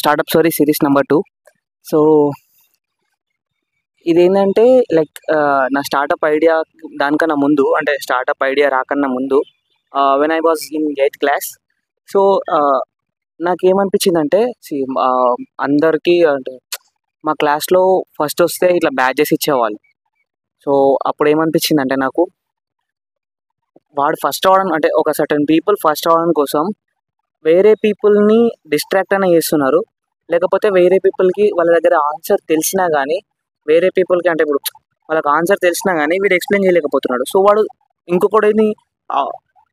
Startup story series number 2. So ఇదేంటంటే like నా startup idea దానికన్నా ముందు, అంటే స్టార్టప్ ఐడియా రాకన్నా ముందు, when I was in 8th class. So నాకేమనిపించిందంటే, అందరికీ అంటే మా క్లాస్లో ఫస్ట్ వస్తే ఇట్లా బ్యాడ్జెస్ ఇచ్చేవాళ్ళు. సో అప్పుడు ఏమనిపించిందంటే నాకు, వాడు ఫస్ట్ అవ్వడం అంటే ఒక సర్టన్ పీపుల్ ఫస్ట్ అవ్వడం కోసం వేరే పీపుల్ని డిస్ట్రాక్ట్ అయినా చేస్తున్నారు. లేకపోతే వేరే పీపుల్కి వాళ్ళ దగ్గర ఆన్సర్ తెలిసినా కానీ, వేరే పీపుల్కి అంటే ఇప్పుడు వాళ్ళకి ఆన్సర్ తెలిసినా కానీ వీడు ఎక్స్ప్లెయిన్ చేయలేకపోతున్నాడు. సో వాడు ఇంకొకటిని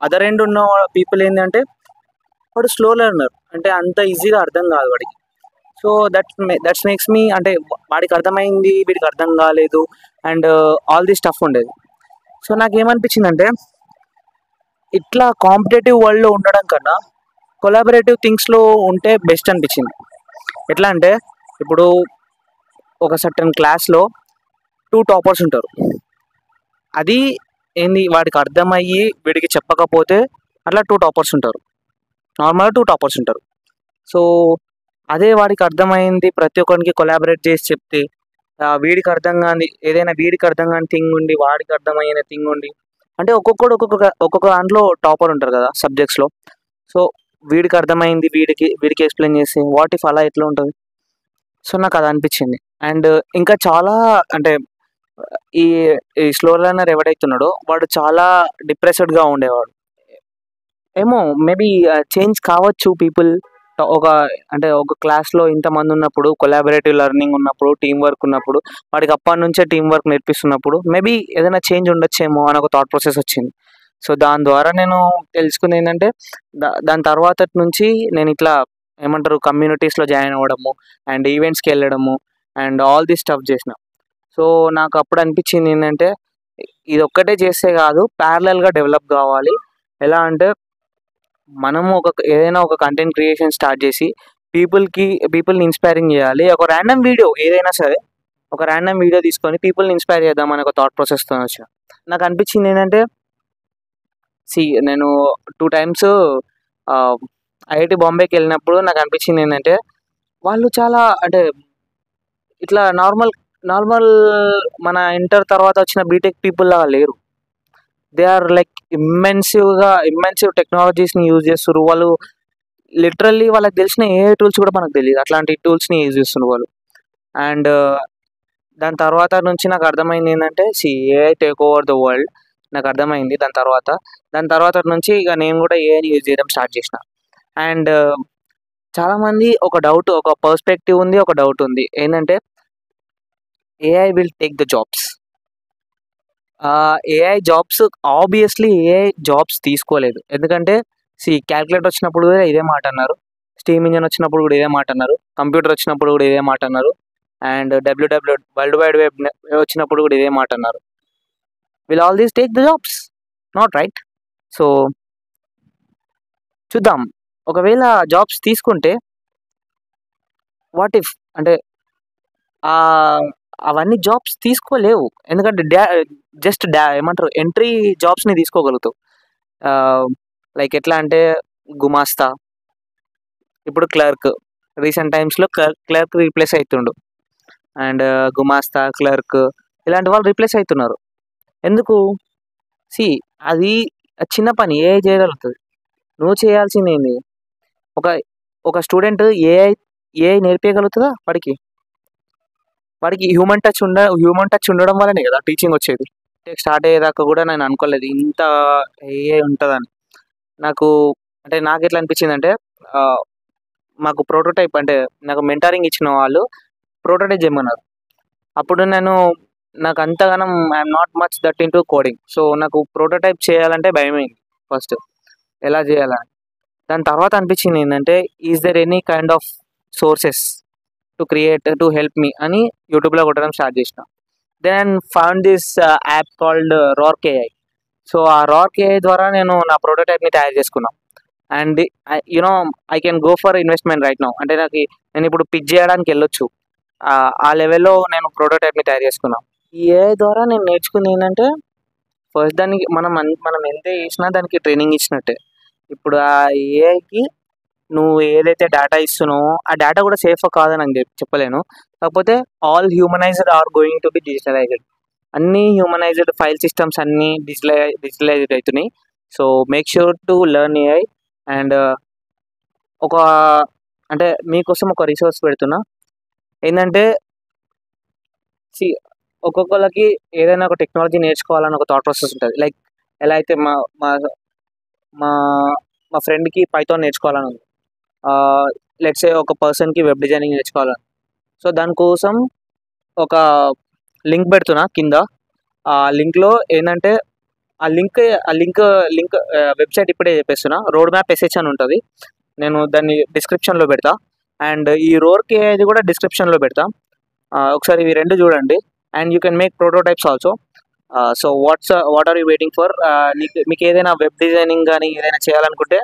అదర్ ఎండ్ ఉన్న పీపుల్ ఏంటంటే వాడు స్లో లెర్నర్, అంటే అంత ఈజీగా అర్థం కాదు వాడికి. సో దట్స్ మేక్స్ మీ, అంటే వాడికి అర్థమైంది వీడికి అర్థం కాలేదు అండ్ ఆల్ ది స్టఫ్ ఉండేది. సో నాకేమనిపించిందంటే, ఇట్లా కాంపిటేటివ్ వరల్డ్లో ఉండడం కన్నా కొలాబరేటివ్ థింగ్స్లో ఉంటే బెస్ట్ అనిపించింది. ఎట్లా అంటే, ఇప్పుడు ఒక సర్టన్ క్లాస్లో 2 టాపర్స్ ఉంటారు. అది ఏంది, వాడికి అర్థమయ్యి వీడికి చెప్పకపోతే అట్లా 2 టాపర్స్ ఉంటారు. నార్మల్గా 2 టాపర్స్ ఉంటారు. సో అదే వాడికి అర్థమైంది ప్రతి ఒక్కరికి కొలాబరేట్ చేసి చెప్తే, వీడికి అర్థం కాని ఏదైనా వీడికి అర్థం కాని థింగ్ ఉండి వాడికి అర్థమైన థింగ్ ఉండి, అంటే ఒక్కొక్కడు ఒక్కొక్క దాంట్లో టాపర్ ఉంటారు కదా సబ్జెక్ట్స్లో. సో వీడికి అర్థమైంది వీడికి ఎక్స్ప్లెయిన్ చేసి వాట్ ఇఫ్ అలా ఎట్లా ఉంటుంది. సో నాకు అది అనిపించింది. అండ్ ఇంకా చాలా అంటే ఈ ఈ స్లో లెర్నర్ ఎవడైతున్నాడో వాడు చాలా డిప్రెస్డ్గా ఉండేవాడు. ఏమో మేబీ చేంజ్ కావచ్చు పీపుల్. ఒక క్లాస్లో ఇంతమంది ఉన్నప్పుడు, కొలాబరేటివ్ లెర్నింగ్ ఉన్నప్పుడు, టీం వర్క్ ఉన్నప్పుడు, వాడికి అప్పటి నుంచే టీం వర్క్ నేర్పిస్తున్నప్పుడు మేబీ ఏదైనా చేంజ్ ఉండొచ్చేమో అని ఒక థాట్ ప్రాసెస్ వచ్చింది. సో దాని ద్వారా నేను తెలుసుకుంది ఏంటంటే, దాని తర్వాత నుంచి నేను ఇట్లా ఏమంటారు కమ్యూనిటీస్లో జాయిన్ అవ్వడము అండ్ ఈవెంట్స్కి వెళ్ళడము అండ్ ఆల్ ది స్టఫ్ చేసిన. సో నాకు అప్పుడు అనిపించింది ఏంటంటే, ఇది ఒక్కటే చేస్తే కాదు, ప్యారలల్గా డెవలప్ కావాలి. ఎలా అంటే, మనము ఏదైనా ఒక కంటెంట్ క్రియేషన్ స్టార్ట్ చేసి పీపుల్ని ఇన్స్పైరింగ్ చేయాలి. ఒక ర్యాండమ్ వీడియో ఏదైనా సరే, ఒక ర్యాండమ్ వీడియో తీసుకొని పీపుల్ని ఇన్స్పైర్ చేద్దాం అనే ఒక థాట్ ప్రాసెస్తో వచ్చిన. నాకు అనిపించింది ఏంటంటే, నేను 2 times ఐఐటి బాంబేకి వెళ్ళినప్పుడు నాకు అనిపించింది ఏంటంటే, వాళ్ళు చాలా అంటే ఇట్లా నార్మల్ మన ఇంటర్ తర్వాత వచ్చిన బీటెక్ పీపుల్ లాగా లేరు. దే ఆర్ లైక్ ఇమ్మెన్సివ్ టెక్నాలజీస్ని యూజ్ చేస్తారు వాళ్ళు. లిటరల్లీ వాళ్ళకి తెలిసిన ఏ టూల్స్ కూడా మనకు తెలియదు, అట్లాంటి టూల్స్ని యూజ్ చేస్తున్నారు వాళ్ళు. అండ్ దాని తర్వాత నుంచి నాకు అర్థమైంది ఏంటంటే, AI take over the world నాకు అర్థమైంది. దాని తర్వాత నుంచి ఇక నేను కూడా ఏఐని యూజ్ చేయడం స్టార్ట్ చేసిన. అండ్ చాలామంది ఒక పర్స్పెక్టివ్ ఉంది, ఒక డౌట్ ఉంది ఏంటంటే, AI will take the jobs. Obviously AI jobs తీసుకోలేదు. ఎందుకంటే క్యాల్కులేటర్ వచ్చినప్పుడు కూడా ఇదే మాట అన్నారు, స్టీమ్ ఇంజన్ వచ్చినప్పుడు కూడా ఇదే మాట అన్నారు, కంప్యూటర్ వచ్చినప్పుడు కూడా ఇదే మాట అన్నారు, అండ్ వరల్డ్ వైడ్ వెబ్ వచ్చినప్పుడు కూడా ఇదే మాట అన్నారు. Will all these take the jobs? Not right. So చూద్దాం, ఒకవేళ జాబ్స్ తీసుకుంటే వాట్ ఇఫ్ అంటే అవన్నీ జాబ్స్ తీసుకోలేవు. ఎందుకంటే ఏమంటారు ఎంట్రీ జాబ్స్ని తీసుకోగలుగుతావు. లైక్ ఎట్లా అంటే గుమాస్తా, ఇప్పుడు క్లర్క్, రీసెంట్ టైమ్స్లో క్లర్క్ రీప్లేస్ అవుతుండు. అండ్ గుమాస్తా, క్లర్క్ ఇలాంటి వాళ్ళు రీప్లేస్ అవుతున్నారు. ఎందుకు? అది చిన్న పని ఏఐ చేయగలుగుతుంది. నువ్వు చేయాల్సింది ఏంది? ఒక స్టూడెంట్ ఏఐ నేర్పించగలుగుతుందా? వాడికి హ్యూమన్ టచ్ ఉండడం వల్లనే కదా టీచింగ్ వచ్చేది. స్టార్ట్ అయ్యేదాకా కూడా నేను అనుకోలేదు ఇంత ఏఐ ఉంటుందని. నాకు ఎట్లా అనిపించింది అంటే, మాకు ప్రోటోటైప్ అంటే నాకు మెంటరింగ్ ఇచ్చిన వాళ్ళు ప్రోటోటైప్ చేయమన్నారు. అప్పుడు నాకు అంతగానం I'm not much that into coding. So నాకు ప్రోటోటైప్ చేయాలంటే భయమైంది ఫస్ట్, ఎలా చేయాలని. దాని తర్వాత అనిపించింది ఏంటంటే, is there any kind of sources to help me అని యూట్యూబ్లో కొట్టడం స్టార్ట్ చేసిన. Then found this app called Rark AI. So ఆ రార్క్ ఏఐ ద్వారా నేను నా ప్రోటోటైప్ని తయారు చేసుకున్నాను. And I can go for investment right now. అంటే నేను ఇప్పుడు పిచ్ చేయడానికి వెళ్ళొచ్చు, ఆ లెవెల్లో నేను ప్రోటోటైప్ని తయారు చేసుకున్నాను. ఈ ఏఐ ద్వారా నేను నేర్చుకుంది ఏంటంటే, ఫస్ట్ దానికి మనం ఎంత చేసినా దానికి ట్రైనింగ్ ఇచ్చినట్టే. ఇప్పుడు ఆ ఏఐకి నువ్వు ఏదైతే డేటా ఇస్తున్నావో ఆ డేటా కూడా సేఫ్ కాదని నేను చెప్పలేను. కాకపోతే all humanised are going to be digitalised. అన్ని హ్యూమనైజ్డ్ ఫైల్ సిస్టమ్స్ అన్నీ డిజిటలైజ్డ్ అవుతున్నాయి. So make sure to learn AI. And ఒక అంటే మీకోసం ఒక రిసోర్స్ పెడుతున్నా. ఏంటంటే సి ఒక్కొక్కళ్ళకి ఏదైనా ఒక టెక్నాలజీ నేర్చుకోవాలని ఒక థాట్ ప్రాసెస్ ఉంటుంది. లైక్ ఎలా అయితే మా మా మా మా ఫ్రెండ్కి పైథాన్ నేర్చుకోవాలని ఉంది. లెట్స్ సే ఒక పర్సన్కి వెబ్ డిజైనింగ్ నేర్చుకోవాలని. సో దానికోసం ఒక లింక్ పెడుతున్నా కింద. ఆ లింక్లో ఏంటంటే ఆ లింక్ వెబ్సైట్ ఇప్పుడే చెప్పేస్తున్నా. రోడ్ మ్యాప్ ఎస్హెచ్ అని ఉంటుంది. నేను దాన్ని డిస్క్రిప్షన్లో పెడతా. అండ్ ఈ రోర్కి అది కూడా డిస్క్రిప్షన్లో పెడతా. ఒకసారి ఇవి రెండు చూడండి. And you can make prototypes also. So what are you waiting for? మీకు ఏదైనా వెబ్ డిజైనింగ్ కానీ ఏదైనా చేయాలనుకుంటే